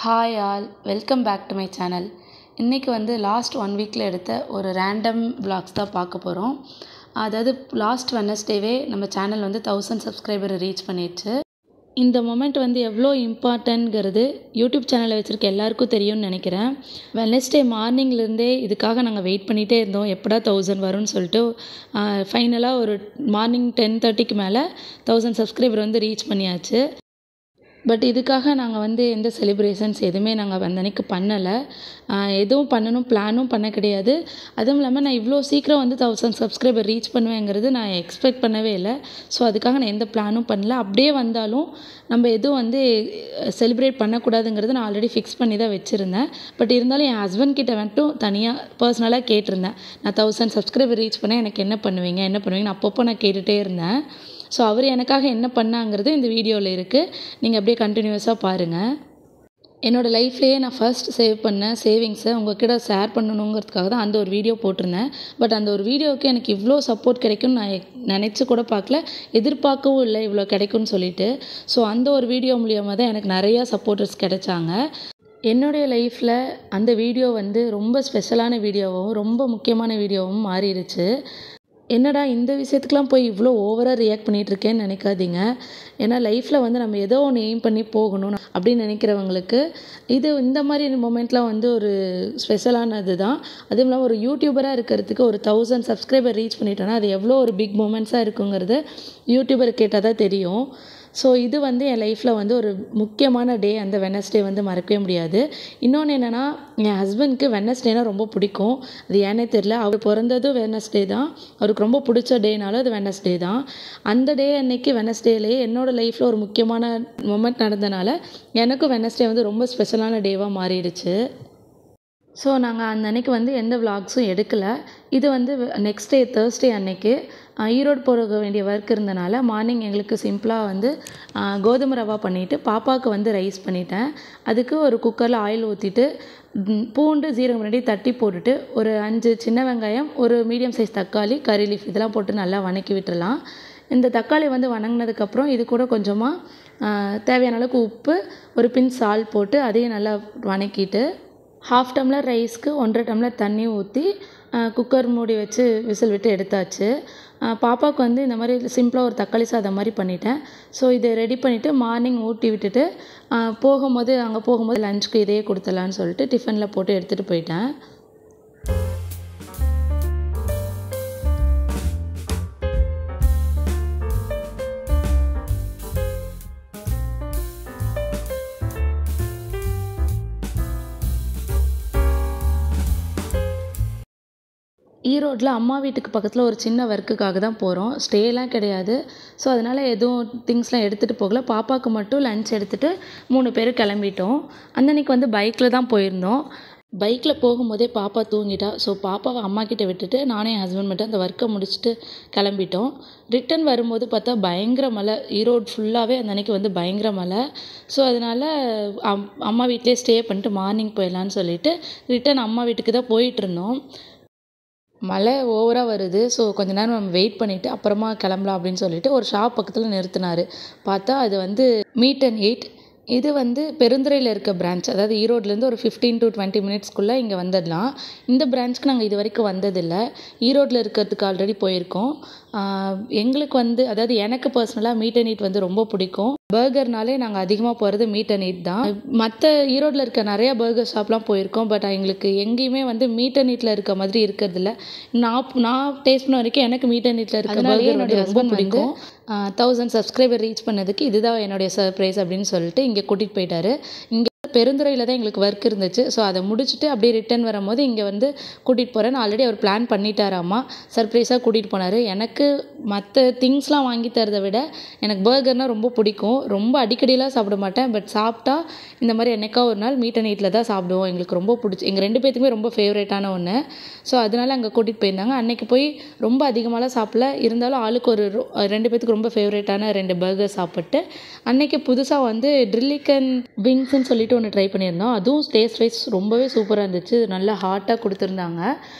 Hi all, welcome back to my channel. இன்றைக்கி last 1 வீக்கில் எடுத்த ஒரு ரேண்டம் vlogs தான் பார்க்க போகிறோம். அதாவது லாஸ்ட் வெட்னஸ்டேவே நம்ம சேனல் 1000 சப்ஸ்கிரைபரை ரீச் பண்ணிடுச்சு. இந்த மொமெண்ட் எவ்வளோ இம்பார்ட்டன்ட்ங்கிறது யூடியூப் சேனலை வச்சுருக்க எல்லாருக்கும் தெரியும்னு நினைக்கிறேன். வெட்னஸ்டே மார்னிங்லேருந்தே இதுக்காக நாங்கள் வெயிட் பண்ணிகிட்டே இருந்தோம், எப்படா 1000 வரும்னு சொல்லிட்டு. ஃபைனலாக ஒரு மார்னிங் 10:30க்கு மேலே 1000 சப்ஸ்கிரைபர் ரீச் பண்ணியாச்சு. பட் இதுக்காக நாங்கள் எந்த செலிப்ரேஷன்ஸ் எதுவுமே நாங்கள் அன்றைக்கி பண்ணலை. எதுவும் பண்ணணும் பிளானும் பண்ண கிடையாது. அதுவும் இல்லாமல் நான் இவ்வளோ சீக்கிரம் 1000 சப்ஸ்கிரைபர் ரீச் பண்ணுவேங்கிறது நான் எக்ஸ்பெக்ட் பண்ணவே இல்லை. ஸோ அதுக்காக நான் எந்த பிளானும் பண்ணல. அப்படியே வந்தாலும் நம்ம எதுவும் செலிப்ரேட் பண்ணக்கூடாதுங்கிறது நான் ஆல்ரெடி ஃபிக்ஸ் பண்ணி தான் வச்சுருந்தேன். பட் இருந்தாலும் என் ஹஸ்பண்ட் கிட்ட தனியாக பர்சனலாக கேட்டிருந்தேன், நான் 1000 சப்ஸ்கிரைபர் ரீச் பண்ணேன், எனக்கு என்ன பண்ணுவீங்கன்னு அப்பப்போ நான் கேட்டுகிட்டே இருந்தேன். ஸோ அவர் எனக்காக என்ன பண்ணாங்கிறது இந்த வீடியோவில் இருக்குது. நீங்கள் அப்படியே கண்டினியூஸாக பாருங்கள். என்னோடய லைஃப்லேயே நான் ஃபர்ஸ்ட் சேவ் பண்ண சேவிங்ஸை உங்கள்கிட்ட ஷேர் பண்ணணுங்கிறதுக்காக தான் அந்த ஒரு வீடியோ போட்டிருந்தேன். பட் அந்த ஒரு வீடியோவுக்கு எனக்கு இவ்வளோ சப்போர்ட் கிடைக்கும்னு நான் நினச்சி கூட பார்க்கல, எதிர்பார்க்கவும் இல்லை இவ்வளோ கிடைக்கும்னு சொல்லிட்டு. ஸோ அந்த ஒரு வீடியோ மூலியமாக தான் எனக்கு நிறையா சப்போர்ட்டர்ஸ் கிடைச்சாங்க. என்னுடைய லைஃப்பில் அந்த வீடியோ ரொம்ப ஸ்பெஷலான வீடியோவும் ரொம்ப முக்கியமான வீடியோவும் மாறிடுச்சு. என்னடா இந்த விஷயத்துக்கெலாம் போய் இவ்வளோ ஓவராக ரியாக்ட் பண்ணிகிட்ருக்கேன்னு நினைக்காதீங்க. ஏன்னா லைஃப்பில் நம்ம ஏதோ ஒன்று எய்ம் பண்ணி போகணும் அப்படின்னு நினைக்கிறவங்களுக்கு இந்த மாதிரி மொமெண்ட்லாம் ஒரு ஸ்பெஷலானது தான். அதுவும் இல்லாமல் ஒரு யூடியூபராக இருக்கிறதுக்கு ஒரு 1000 சப்ஸ்கிரைபர் ரீச் பண்ணிட்டோன்னா அது எவ்வளோ ஒரு பிக் மொமெண்ட்ஸாக இருக்குங்கிறது யூடியூபர் கேட்டால் தான் தெரியும். ஸோ இது என் லைஃப்பில் ஒரு முக்கியமான டே. அந்த வெட்னஸ்டே மறக்கவே முடியாது. இன்னொன்று என்னென்னா, என் ஹஸ்பண்ட்க்கு வெட்னஸ்டேனா ரொம்ப பிடிக்கும். அது ஏன்னே தெரில, அவர் பிறந்ததும் வெட்னஸ்டே தான். அவருக்கு ரொம்ப பிடிச்ச டேனாலும் அது வெட்னஸ்டே தான். அந்த டே அன்னைக்கு வெட்னஸ்டேலேயே என்னோடய லைஃப்பில் ஒரு முக்கியமான மொமெண்ட் நடந்தனால எனக்கும் வெட்னஸ்டே ரொம்ப ஸ்பெஷலான டேவாக மாறிடுச்சு. ஸோ நாங்கள் அந்த அன்றைக்கி எந்த விலாக்ஸும் எடுக்கலை. இது நெக்ஸ்ட் டே தேர்ஸ்டே அன்னைக்கு ஈரோடு போக வேண்டிய ஒர்க் இருந்தனால மார்னிங் எங்களுக்கு சிம்பிளாக கோதுமை ரவா பண்ணிவிட்டு பாப்பாவுக்கு ரைஸ் பண்ணிட்டேன். அதுக்கு ஒரு குக்கரில் ஆயில் ஊற்றிட்டு பூண்டு ஜீரகம் ரெண்டையும் தட்டி போட்டுட்டு ஒரு 5 சின்ன வெங்காயம், ஒரு மீடியம் சைஸ் தக்காளி, கறி லீஃப் இதெல்லாம் போட்டு நல்லா வதக்கி விட்டுடலாம். இந்த தக்காளி வதங்கினதுக்கப்புறம் இது கூட கொஞ்சமாக தேவையான அளவுக்கு உப்பு, ஒரு பின் சால்ட் போட்டு அதையும் நல்லா வதக்கிட்டு 1/2 டம்ளர் ரைஸ்க்கு 1.5 டம்ளர் தண்ணி ஊற்றி குக்கர் மூடி வச்சு விசில் விட்டு எடுத்தாச்சு. பாப்பாவுக்கு இந்த மாதிரி சிம்பிளாக ஒரு தக்காளி சாதம் மாதிரி பண்ணிட்டேன். ஸோ இதை ரெடி பண்ணிவிட்டு மார்னிங் ஊட்டி விட்டுட்டு அங்கே போகும்போது லஞ்சுக்கு இதையே கொடுத்துடலான்னு சொல்லிட்டு டிஃபனில் போட்டு எடுத்துகிட்டு போயிட்டேன். ஈரோட்டில் அம்மா வீட்டுக்கு பக்கத்தில் ஒரு சின்ன ஒர்க்குக்காக தான் போகிறோம். ஸ்டேலாம் கிடையாது. ஸோ அதனால் எதுவும் திங்ஸ்லாம் எடுத்துகிட்டு போகல. பாப்பாவுக்கு மட்டும் லன்ச் எடுத்துகிட்டு 3 பேர் கிளம்பிட்டோம். அன்றைக்கி பைக்கில் தான் போயிருந்தோம். பைக்கில் போகும்போதே பாப்பா தூங்கிட்டா. ஸோ பாப்பாவை அம்மா கிட்டே விட்டுட்டு நானும் என் ஹஸ்பண்ட் மட்டும் அந்த ஒர்க்கை முடிச்சுட்டு கிளம்பிட்டோம். ரிட்டன் வரும்போது பார்த்தா பயங்கர மழை. ஈரோடு ஃபுல்லாகவே அந்த அன்றைக்கி பயங்கர மழை. ஸோ அதனால் அம்மா வீட்டிலே ஸ்டே பண்ணிட்டு மார்னிங் போயிடலான்னு சொல்லிட்டு ரிட்டன் அம்மா வீட்டுக்கு தான் போயிட்டுருந்தோம். மழை ஓவராக வருது. ஸோ கொஞ்ச நேரம் நம்ம வெயிட் பண்ணிவிட்டு அப்புறமா கிளம்பலாம் அப்படின்னு சொல்லிட்டு ஒரு ஷாப் பக்கத்தில் நிறுத்தினார். பார்த்தா அது மீட் அண்ட் ஈட். இது பெருந்துறையில் இருக்க பிரான்ச். அதாவது ஈரோட்லேருந்து ஒரு 15 to 20 மினிட்ஸ்க்குள்ளே இங்கே வந்துடலாம். இந்த பிரான்ச்சுக்கு நாங்கள் இது வரைக்கும் வந்ததில்லை. ஈரோட்டில் இருக்கிறதுக்கு ஆல்ரெடி போயிருக்கோம். எங்களுக்கு அதாவது எனக்கு பர்சனலாக மீட் அண்ட் ஈட் ரொம்ப பிடிக்கும். பர்கர்னாலே நாங்கள் அதிகமாக போகிறது மீட் அண்ட் ஈட் தான். மற்ற ஈரோட்டில் இருக்க நிறையா பர்கர் ஷாப்லாம் போயிருக்கோம். பட் எங்களுக்கு எங்கேயுமே மீட் அண்ட் ஈட்டில் இருக்க மாதிரி இருக்கிறதில்ல. நான் டேஸ்ட் பண்ண வரைக்கும் எனக்கு மீட் அண்ட் ஈட்டில் இருக்க பர்கர் என்னுடைய ரொம்ப பிடிக்கும். 1000 சப்ஸ்கிரைபர் ரீச் பண்ணதுக்கு இதுதான் என்னுடைய சர்ப்ரைஸ் அப்படின்னு சொல்லிட்டு இங்கே கூட்டிகிட்டு போயிட்டாரு. இங்கே பெருந்துறையில் தான் எங்களுக்கு ஒர்க் இருந்துச்சு. ஸோ அதை முடிச்சுட்டு அப்படியே ரிட்டன் வரும்போது இங்கே கூட்டிகிட்டு போகிறேன்னு ஆல்ரெடி அவர் பிளான் பண்ணிட்டாராம்மா. சர்ப்ரைஸாக கூட்டிகிட்டு போனார். எனக்கு மற்ற திங்ஸ்லாம் வாங்கி தரதை விட எனக்கு பர்கர்னால் ரொம்ப பிடிக்கும். ரொம்ப அடிக்கடிலாம் சாப்பிட மாட்டேன். பட் சாப்பிட்டா இந்த மாதிரி என்னைக்கா ஒரு நாள் மீட் அண்ட் ஈட்டில் தான் சாப்பிடுவோம். எங்களுக்கு ரொம்ப பிடிச்சி, எங்கள் 2 பேத்துக்குமே ரொம்ப ஃபேவரேட்டான ஒன்று. ஸோ அதனால் அங்கே கூட்டிகிட்டு போயிருந்தாங்க. அன்றைக்கி போய் ரொம்ப அதிகமாகலாம் சாப்பிடல. இருந்தாலும் ஆளுக்கு ஒரு 2 பேத்துக்கு ரொம்ப ஃபேவரேட்டான 2 பர்கர் சாப்பிட்டு அன்றைக்கி புதுசாக ட்ரில்லிக்கன் விங்ஸ்ன்னு சொல்லிட்டு ஒன்று ட்ரை பண்ணியிருந்தோம். அதுவும் டேஸ்ட் வைஸ் ரொம்பவே சூப்பராக இருந்துச்சு. நல்லா ஹாட்டாக கொடுத்துருந்தாங்க.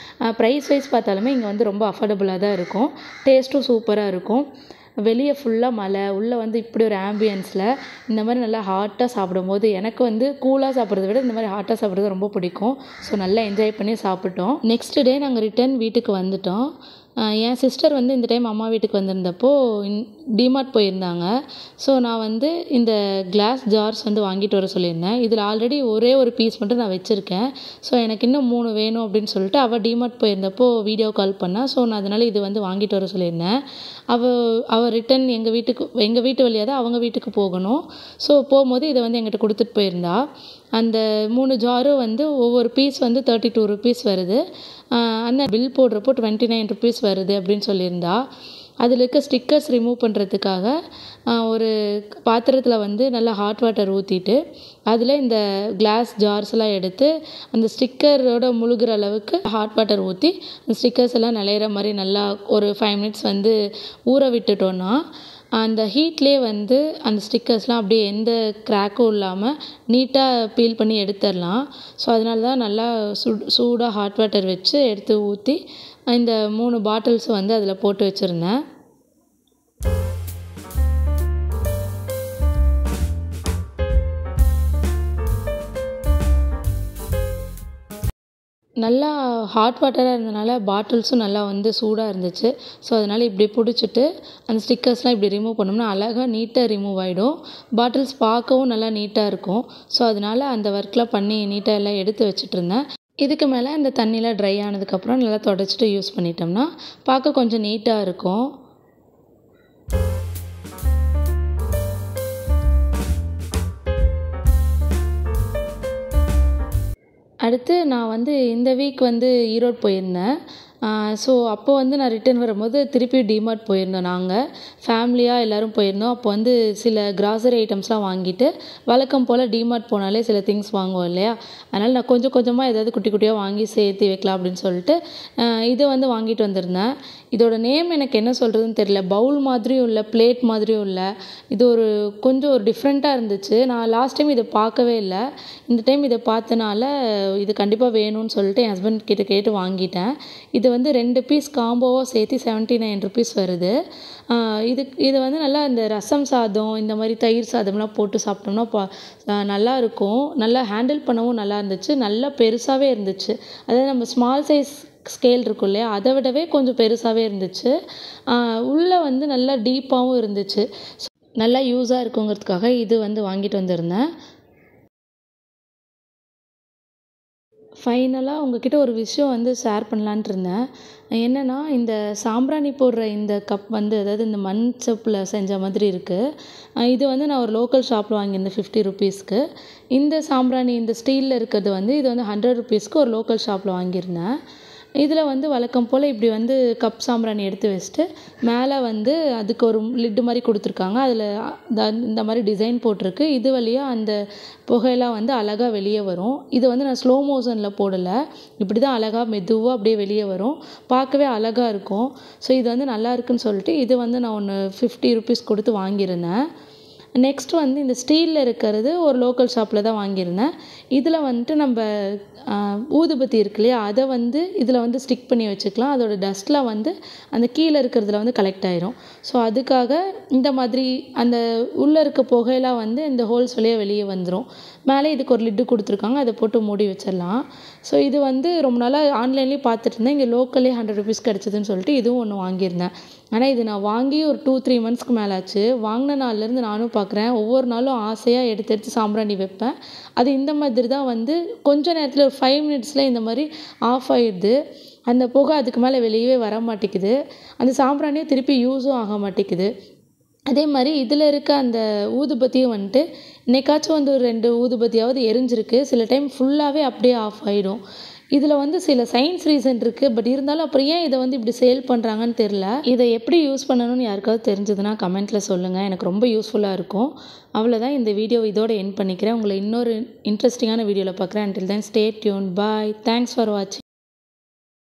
ப்ரைஸ் வைஸ் பார்த்தாலுமே இங்கே ரொம்ப அஃபோர்டபுளாக தான் இருக்கும். டேஸ்ட்டும் சூப்பராக இருக்கும். வெளியே ஃபுல்லாக மழை, உள்ளே வந்து இப்படி ஒரு ஆம்பியன்ஸில் இந்த மாதிரி நல்லா ஹாட்டாக சாப்பிடும்போது எனக்கு வந்து கூலாக சாப்பிட்றத விட இந்த மாதிரி ஹாட்டாக சாப்பிட்றது ரொம்ப பிடிக்கும். ஸோ நல்லா என்ஜாய் பண்ணி சாப்பிட்டோம். நெக்ஸ்ட் டே நாங்கள் ரிட்டர்ன் வீட்டுக்கு வந்துட்டோம். என் சிஸ்டர் வந்து இந்த டைம் அம்மா வீட்டுக்கு வந்திருந்தப்போ டிமார்ட் போயிருந்தாங்க. ஸோ நான் வந்து இந்த கிளாஸ் ஜார்ஸ் வந்து வாங்கிட்டு வர சொல்லியிருந்தேன். இதில் ஆல்ரெடி ஒரே ஒரு பீஸ் மட்டும் நான் வச்சுருக்கேன். ஸோ எனக்கு இன்னும் 3 வேணும் அப்படின்னு சொல்லிட்டு அவள் டிமார்ட் போயிருந்தப்போ வீடியோ கால் பண்ணால். ஸோ நான் அதனால் இது வந்து வாங்கிட்டு வர சொல்லியிருந்தேன். அவள் ரிட்டன் எங்கள் வீட்டு வழியாக தான் அவங்க வீட்டுக்கு போகணும். ஸோ போகும்போது இதை வந்து எங்கிட்ட கொடுத்துட்டு போயிருந்தா. அந்த 3 ஜாரும் வந்து ஒவ்வொரு பீஸ் வந்து 32 ருபீஸ் வருது. அண்ணன் பில் போடுறப்போ 29 ருபீஸ் வருது அப்படின்னு சொல்லியிருந்தா. அதில் இருக்க ஸ்டிக்கர்ஸ் ரிமூவ் பண்ணுறதுக்காக ஒரு பாத்திரத்தில் வந்து நல்லா ஹாட் வாட்டர் ஊற்றிட்டு அதில் இந்த கிளாஸ் ஜார்ஸ்லாம் எடுத்து அந்த ஸ்டிக்கரோட முழுகிற அளவுக்கு ஹாட் வாட்டர் ஊற்றி அந்த ஸ்டிக்கர்ஸ் எல்லாம் நனையிற மாதிரி நல்லா ஒரு 5 மினிட்ஸ் வந்து ஊற விட்டுட்டோன்னா அந்த ஹீட்லேயே வந்து அந்த ஸ்டிக்கர்ஸ்லாம் அப்படியே எந்த கிராக்கும் இல்லாமல் நீட்டாக பீல் பண்ணி எடுத்துடலாம். ஸோ அதனால தான் நல்லா சூடாக ஹாட் வாட்டர் வச்சு எடுத்து ஊற்றி இந்த 3 பாட்டில்ஸ் வந்து அதில் போட்டு வச்சுருந்தேன். நல்லா ஹாட் வாட்டராக இருந்தனால பாட்டில்ஸும் நல்லா வந்து சூடாக இருந்துச்சு. ஸோ அதனால் இப்படி பிடிச்சிட்டு அந்த ஸ்டிக்கர்ஸ்லாம் இப்படி ரிமூவ் பண்ணோம்னா அழகாக நீட்டாக ரிமூவ் ஆகிடும். பாட்டில்ஸ் பார்க்கவும் நல்லா நீட்டாக இருக்கும். ஸோ அதனால் அந்த ஒர்க்லாம் பண்ணி நீட்டாக எல்லாம் எடுத்து வச்சுட்ருந்தேன். இதுக்கு மேலே இந்த தண்ணியில் ட்ரை ஆனதுக்கப்புறம் நல்லா தொடச்சிட்டு யூஸ் பண்ணிட்டோம்னா பார்க்க கொஞ்சம் நீட்டாக இருக்கும். அடுத்து நான் வந்து இந்த வீக் வந்து ஈரோடு போயிருந்தேன். ஸோ அப்போ வந்து நான் ரிட்டர்ன் வரும்போது திருப்பி டிமார்ட் போயிருந்தோம். நாங்கள் ஃபேமிலியாக எல்லோரும் போயிருந்தோம். அப்போ வந்து சில கிராசரி ஐட்டம்ஸ்லாம் வாங்கிட்டு வழக்கம் போல் டிமார்ட் போனாலே சில திங்ஸ் வாங்குவோம் இல்லையா? அதனால் நான் கொஞ்சம் கொஞ்சமாக ஏதாவது குட்டி குட்டியாக வாங்கி சேர்த்து வைக்கலாம் அப்படின்னு சொல்லிட்டு இதை வந்து வாங்கிட்டு வந்திருந்தேன். இதோட நேம் எனக்கு என்ன சொல்கிறதுன்னு தெரியல. பவுல் மாதிரியும் இல்லை, பிளேட் மாதிரியும் இல்லை. இது கொஞ்சம் ஒரு டிஃப்ரெண்ட்டாக இருந்துச்சு. நான் லாஸ்ட் டைம் இதை பார்க்கவே இல்லை. இந்த டைம் இதை பார்த்தனால இது கண்டிப்பாக வேணும்னு சொல்லிட்டு என் ஹஸ்பண்ட் கிட்ட கேட்டு வாங்கிட்டேன். இது வந்து 2 பீஸ் காம்போவாக சேர்த்து 79 ருபீஸ் வருது. இது வந்து நல்லா இந்த ரசம் சாதம் இந்த மாதிரி தயிர் சாதம்லாம் போட்டு சாப்பிட்டோம்னா நல்லாயிருக்கும். நல்லா ஹேண்டில் பண்ணவும் நல்லா இருந்துச்சு. நல்லா பெருசாகவே இருந்துச்சு. அதாவது நம்ம ஸ்மால் சைஸ் ஸ்கேல் இருக்கும் இல்லையா, அதை விடவே கொஞ்சம் பெருசாகவே இருந்துச்சு. உள்ளே வந்து நல்லா டீப்பாகவும் இருந்துச்சு. நல்லா யூஸாக இருக்குங்கிறதுக்காக இது வந்து வாங்கிட்டு வந்திருந்தேன். ஃபைனலாக உங்ககிட்ட ஒரு விஷயம் வந்து ஷேர் பண்ணலான்ட்டு இருந்தேன். என்னென்னா, இந்த சாம்பிராணி போடுற இந்த கப் வந்து அதாவது இந்த மண் செப்பில் செஞ்ச மாதிரி இருக்குது. இது வந்து நான் ஒரு லோக்கல் ஷாப்பில் வாங்கியிருந்தேன் 50 ருபீஸ்க்கு. இந்த சாம்பிராணி இந்த ஸ்டீலில் இருக்கிறது வந்து இது வந்து 100 ருபீஸ்க்கு ஒரு லோக்கல் ஷாப்பில் வாங்கியிருந்தேன். இதில் வந்து வழக்கம் போல் இப்படி வந்து கப் சாம்பிராணி எடுத்து வச்சுட்டு மேலே வந்து அதுக்கு ஒரு லிட்டு மாதிரி கொடுத்துருக்காங்க. அதில் இந்த மாதிரி டிசைன் போட்டிருக்கு. இது வழியாக அந்த புகையெல்லாம் வந்து அழகாக வெளியே வரும். இது வந்து நான் ஸ்லோ மோஷனில் போடலை. இப்படி தான் அழகாக மெதுவாக அப்படியே வெளியே வரும். பார்க்கவே அழகாக இருக்கும். ஸோ இது வந்து நல்லா இருக்குன்னு சொல்லிட்டு இது வந்து நான் ஒன்று 50 ருபீஸ் கொடுத்து வாங்கியிருந்தேன். நெக்ஸ்ட் வந்து இந்த ஸ்டீலில் இருக்கிறது ஒரு லோக்கல் ஷாப்பில் தான் வாங்கியிருந்தேன். இதில் வந்துட்டு நம்ம ஊதுபத்தி இருக்கு இல்லையா, அதை வந்து இதில் வந்து ஸ்டிக் பண்ணி வச்சுக்கலாம். அதோட டஸ்ட்லாம் வந்து அந்த கீழே இருக்கிறதுல வந்து கலெக்ட் ஆயிரும். ஸோ அதுக்காக இந்த மாதிரி அந்த உள்ளே இருக்க புகையெல்லாம் வந்து இந்த ஹோல்ஸ் வழியாக வெளியே வந்துடும். மேலே இதுக்கு ஒரு லிட்டு கொடுத்துருக்காங்க. அதை போட்டு மூடி வச்சிடலாம். ஸோ இது வந்து ரொம்ப நாளாக ஆன்லைன்லேயும் பார்த்துட்டு இருந்தேன். இங்கே லோக்கல்லே 100 ருபீஸ் கிடச்சிதுன்னு சொல்லிட்டு இதுவும் ஒன்று வாங்கியிருந்தேன். ஆனால் இது நான் வாங்கி ஒரு 2-3 மந்த்ஸ்க்கு மேலே ஆச்சு. வாங்கின நாள்லேருந்து நானும் பார்க்குறேன். ஒவ்வொரு நாளும் ஆசையாக எடுத்து சாம்பிராணி வைப்பேன். அது இந்த மாதிரி தான் வந்து கொஞ்ச நேரத்தில் ஒரு 5 மினிட்ஸில் இந்த மாதிரி ஆஃப் ஆகிடுது. அந்த புகை அதுக்கு மேலே வெளியவே வர மாட்டேங்குது. அந்த சாம்பிராணியும் திருப்பி யூஸும் ஆக மாட்டேங்குது. அதே மாதிரி இதில் இருக்க அந்த ஊதுபத்தியும் வந்துட்டு என்னைக்காச்சும் வந்து ஒரு 2 ஊதுபத்தியாவது எரிஞ்சிருக்கு. சில டைம் ஃபுல்லாகவே அப்படியே ஆஃப் ஆகிடும். இதில் வந்து சில சயின்ஸ் ரீசன் இருக்குது. பட் இருந்தாலும் அப்புறம் ஏன் இதை வந்து இப்படி சேல் பண்ணுறாங்கன்னு தெரில. இதை எப்படி யூஸ் பண்ணணும்னு யாருக்காவது தெரிஞ்சதுன்னா கமெண்ட்டில் சொல்லுங்கள். எனக்கு ரொம்ப யூஸ்ஃபுல்லாக இருக்கும். அவ்வளோதான், இந்த வீடியோ இதோட எண்ட் பண்ணிக்கிறேன். உங்களை இன்னொரு இன்ட்ரெஸ்டிங்கான வீடியோவில் பார்க்குறேன். until then stay tuned. Bye. Thanks for watching.